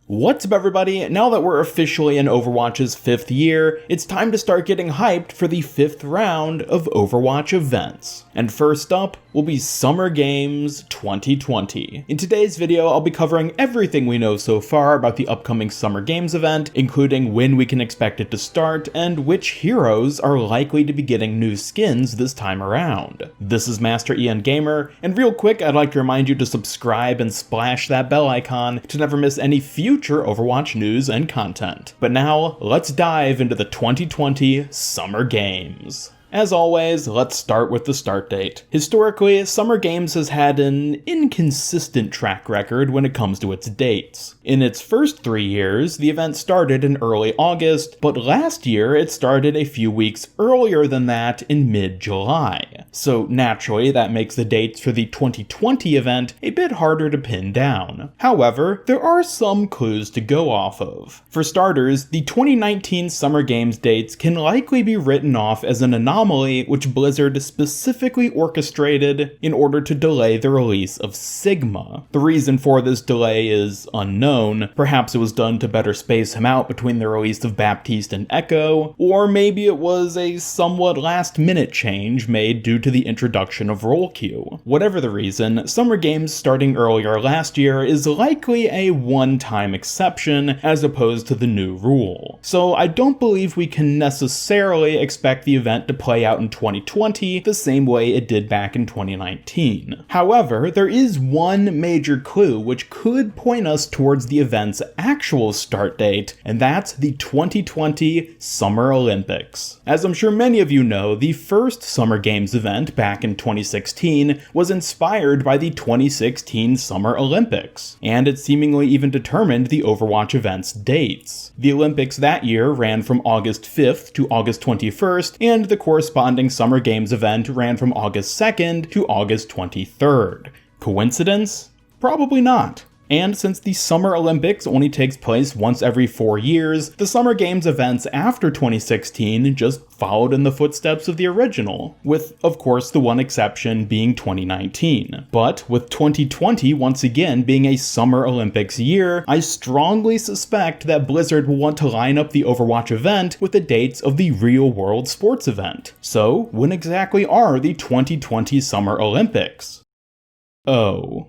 What's up everybody? Now that we're officially in Overwatch's 5th year, it's time to start getting hyped for the 5th round of Overwatch events. And first up will be Summer Games 2020. In today's video, I'll be covering everything we know so far about the upcoming Summer Games event, including when we can expect it to start and which heroes are likely to be getting new skins this time around. This is Master Ian Gamer, and real quick, I'd like to remind you to subscribe and splash that bell icon to never miss any future Overwatch news and content. But now, let's dive into the 2020 Summer Games. As always, let's start with the start date. Historically, Summer Games has had an inconsistent track record when it comes to its dates. In its first 3 years, the event started in early August, but last year it started a few weeks earlier than that in mid-July. So naturally, that makes the dates for the 2020 event a bit harder to pin down. However, there are some clues to go off of. For starters, the 2019 Summer Games dates can likely be written off as an anomaly which Blizzard specifically orchestrated in order to delay the release of Sigma. The reason for this delay is unknown. Perhaps it was done to better space him out between the release of Baptiste and Echo, or maybe it was a somewhat last-minute change made due to the introduction of Roll Queue. Whatever the reason, Summer Games starting earlier last year is likely a one-time exception as opposed to the new rule. So I don't believe we can necessarily expect the event to play out in 2020 the same way it did back in 2019. However, there is one major clue which could point us towards the event's actual start date, and that's the 2020 Summer Olympics. As I'm sure many of you know, the first Summer Games event back in 2016 was inspired by the 2016 Summer Olympics, and it seemingly even determined the Overwatch event's dates. The Olympics that year ran from August 5th to August 21st, and the corresponding Summer Games event ran from August 2nd to August 23rd. Coincidence? Probably not. And since the Summer Olympics only takes place once every 4 years, the Summer Games events after 2016 just followed in the footsteps of the original, with, of course, the one exception being 2019. But with 2020 once again being a Summer Olympics year, I strongly suspect that Blizzard will want to line up the Overwatch event with the dates of the real-world sports event. So, when exactly are the 2020 Summer Olympics? Oh.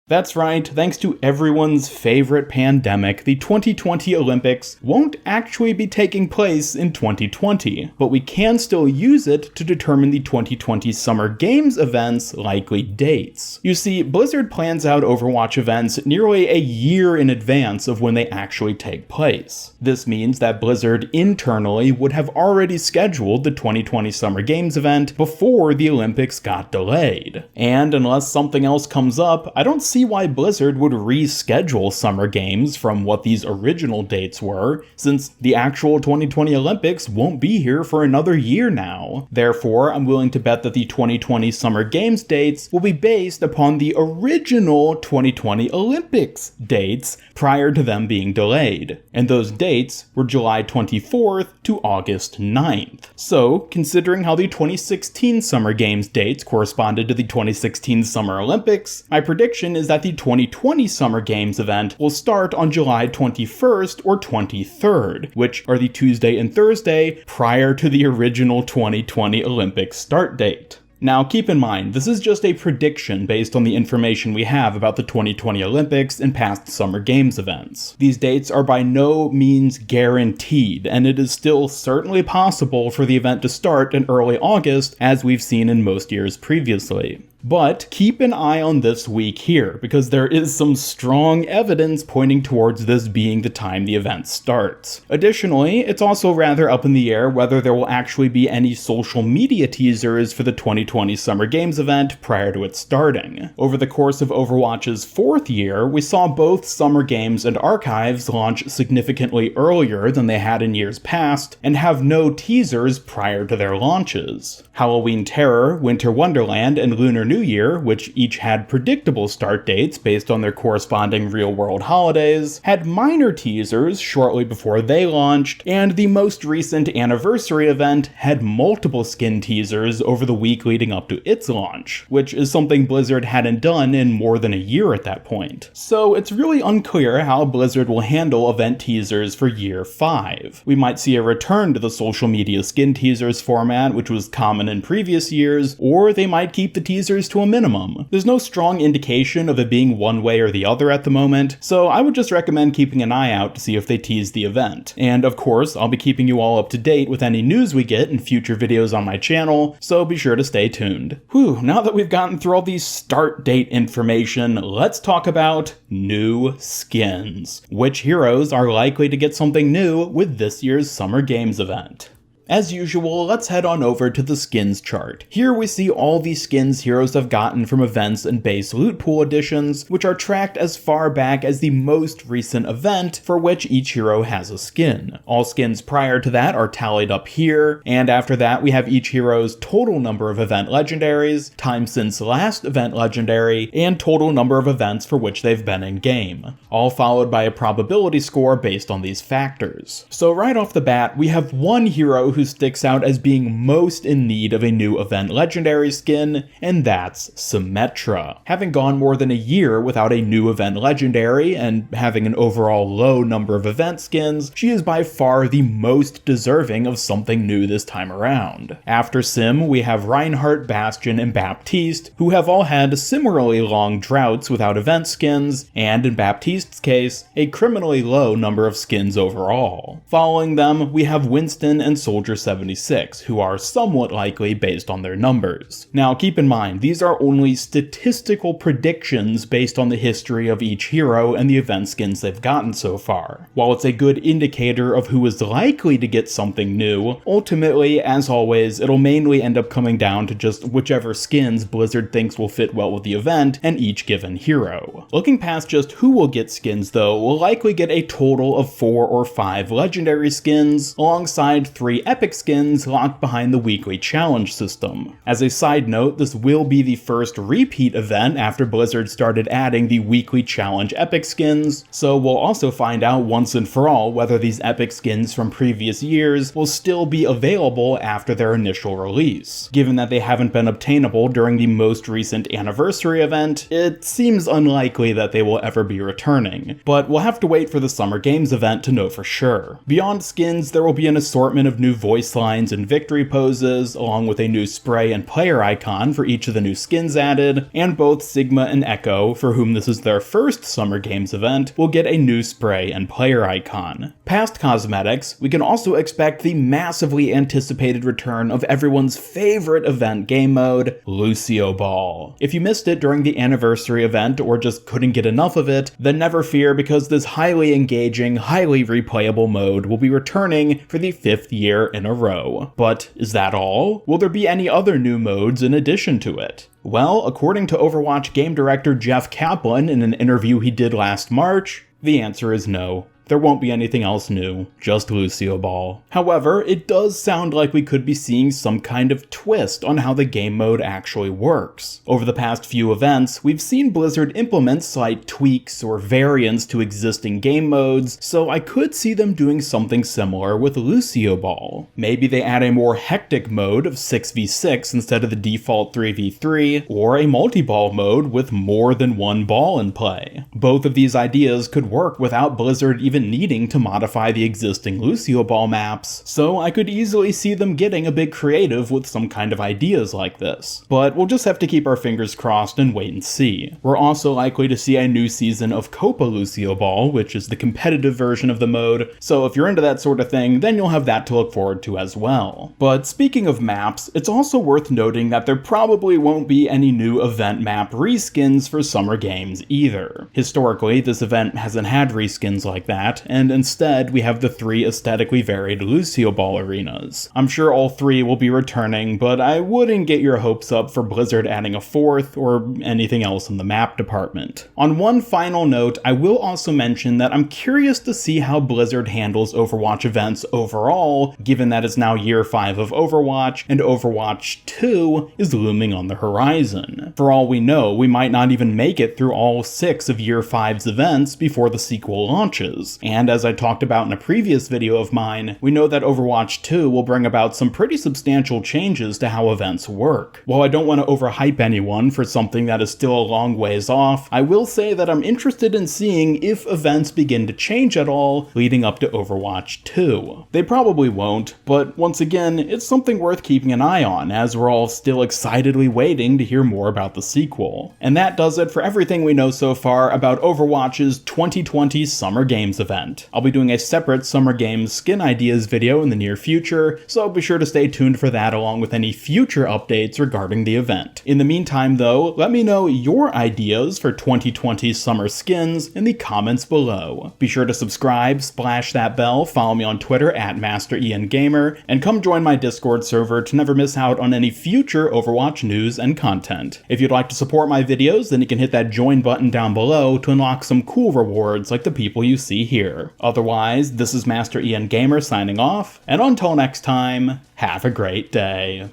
That's right, thanks to everyone's favorite pandemic, the 2020 Olympics won't actually be taking place in 2020, but we can still use it to determine the 2020 Summer Games events' likely dates. You see, Blizzard plans out Overwatch events nearly a year in advance of when they actually take place. This means that Blizzard internally would have already scheduled the 2020 Summer Games event before the Olympics got delayed. And unless something else comes up, I don't see why Blizzard would reschedule Summer Games from what these original dates were, since the actual 2020 Olympics won't be here for another year now. Therefore, I'm willing to bet that the 2020 Summer Games dates will be based upon the original 2020 Olympics dates prior to them being delayed. And those dates were July 24th to August 9th. So, considering how the 2016 Summer Games dates corresponded to the 2016 Summer Olympics, my prediction is that the 2020 Summer Games event will start on July 21st or 23rd, which are the Tuesday and Thursday prior to the original 2020 Olympics start date. Now keep in mind, this is just a prediction based on the information we have about the 2020 Olympics and past Summer Games events. These dates are by no means guaranteed, and it is still certainly possible for the event to start in early August, as we've seen in most years previously. But keep an eye on this week here, because there is some strong evidence pointing towards this being the time the event starts. Additionally, it's also rather up in the air whether there will actually be any social media teasers for the 2020 Summer Games event prior to it starting. Over the course of Overwatch's 4th year, we saw both Summer Games and Archives launch significantly earlier than they had in years past, and have no teasers prior to their launches. Halloween Terror, Winter Wonderland, and Lunar New New Year, which each had predictable start dates based on their corresponding real-world holidays, had minor teasers shortly before they launched, and the most recent anniversary event had multiple skin teasers over the week leading up to its launch, which is something Blizzard hadn't done in more than a year at that point. So it's really unclear how Blizzard will handle event teasers for year 5. We might see a return to the social media skin teasers format, which was common in previous years, or they might keep the teasers to a minimum. There's no strong indication of it being one way or the other at the moment, so I would just recommend keeping an eye out to see if they tease the event. And of course, I'll be keeping you all up to date with any news we get in future videos on my channel, so be sure to stay tuned. Whew, now that we've gotten through all these start date information, let's talk about new skins. Which heroes are likely to get something new with this year's Summer Games event? As usual, let's head on over to the skins chart. Here we see all the skins heroes have gotten from events and base loot pool additions, which are tracked as far back as the most recent event for which each hero has a skin. All skins prior to that are tallied up here, and after that we have each hero's total number of event legendaries, time since last event legendary, and total number of events for which they've been in game, all followed by a probability score based on these factors. So right off the bat, we have one hero who sticks out as being most in need of a new event legendary skin, and that's Symmetra. Having gone more than a year without a new event legendary, and having an overall low number of event skins, she is by far the most deserving of something new this time around. After Sim, we have Reinhardt, Bastion, and Baptiste, who have all had similarly long droughts without event skins, and in Baptiste's case, a criminally low number of skins overall. Following them, we have Winston and Soldier 76, who are somewhat likely based on their numbers. Now keep in mind, these are only statistical predictions based on the history of each hero and the event skins they've gotten so far. While it's a good indicator of who is likely to get something new, ultimately, as always, it'll mainly end up coming down to just whichever skins Blizzard thinks will fit well with the event and each given hero. Looking past just who will get skins though, we'll likely get a total of 4 or 5 legendary skins, alongside 3 epic skins locked behind the weekly challenge system. As a side note, this will be the first repeat event after Blizzard started adding the weekly challenge epic skins, so we'll also find out once and for all whether these epic skins from previous years will still be available after their initial release. Given that they haven't been obtainable during the most recent anniversary event, it seems unlikely that they will ever be returning, but we'll have to wait for the Summer Games event to know for sure. Beyond skins, there will be an assortment of new voice lines and victory poses, along with a new spray and player icon for each of the new skins added, and both Sigma and Echo, for whom this is their first Summer Games event, will get a new spray and player icon. Past cosmetics, we can also expect the massively anticipated return of everyone's favorite event game mode, Lucio Ball. If you missed it during the anniversary event or just couldn't get enough of it, then never fear, because this highly engaging, highly replayable mode will be returning for the 5th year in a row. But is that all? Will there be any other new modes in addition to it? Well, according to Overwatch game director Jeff Kaplan in an interview he did last March, the answer is no. There won't be anything else new, just Lucio Ball. However, it does sound like we could be seeing some kind of twist on how the game mode actually works. Over the past few events, we've seen Blizzard implement slight tweaks or variants to existing game modes, so I could see them doing something similar with Lucio Ball. Maybe they add a more hectic mode of 6v6 instead of the default 3v3, or a multi-ball mode with more than one ball in play. Both of these ideas could work without Blizzard even needing to modify the existing Lucio Ball maps, so I could easily see them getting a bit creative with some kind of ideas like this. But we'll just have to keep our fingers crossed and wait and see. We're also likely to see a new season of Copa Lucio Ball, which is the competitive version of the mode, so if you're into that sort of thing, then you'll have that to look forward to as well. But speaking of maps, it's also worth noting that there probably won't be any new event map reskins for Summer Games either. Historically, this event hasn't had reskins like that, that, and instead we have the 3 aesthetically varied Lucio Ball arenas. I'm sure all 3 will be returning, but I wouldn't get your hopes up for Blizzard adding a 4th or anything else in the map department. On one final note, I will also mention that I'm curious to see how Blizzard handles Overwatch events overall, given that it's now year 5 of Overwatch, and Overwatch 2 is looming on the horizon. For all we know, we might not even make it through all 6 of year 5's events before the sequel launches. And as I talked about in a previous video of mine, we know that Overwatch 2 will bring about some pretty substantial changes to how events work. While I don't want to overhype anyone for something that is still a long ways off, I will say that I'm interested in seeing if events begin to change at all leading up to Overwatch 2. They probably won't, but once again, it's something worth keeping an eye on, as we're all still excitedly waiting to hear more about the sequel. And that does it for everything we know so far about Overwatch's 2020 Summer Games Event. I'll be doing a separate Summer Games skin ideas video in the near future, so be sure to stay tuned for that along with any future updates regarding the event. In the meantime though, let me know your ideas for 2020 summer skins in the comments below. Be sure to subscribe, splash that bell, follow me on Twitter at MasterIanGamer, and come join my Discord server to never miss out on any future Overwatch news and content. If you'd like to support my videos, then you can hit that join button down below to unlock some cool rewards like the people you see here. Otherwise, this is Master Ian Gamer signing off, and until next time, have a great day.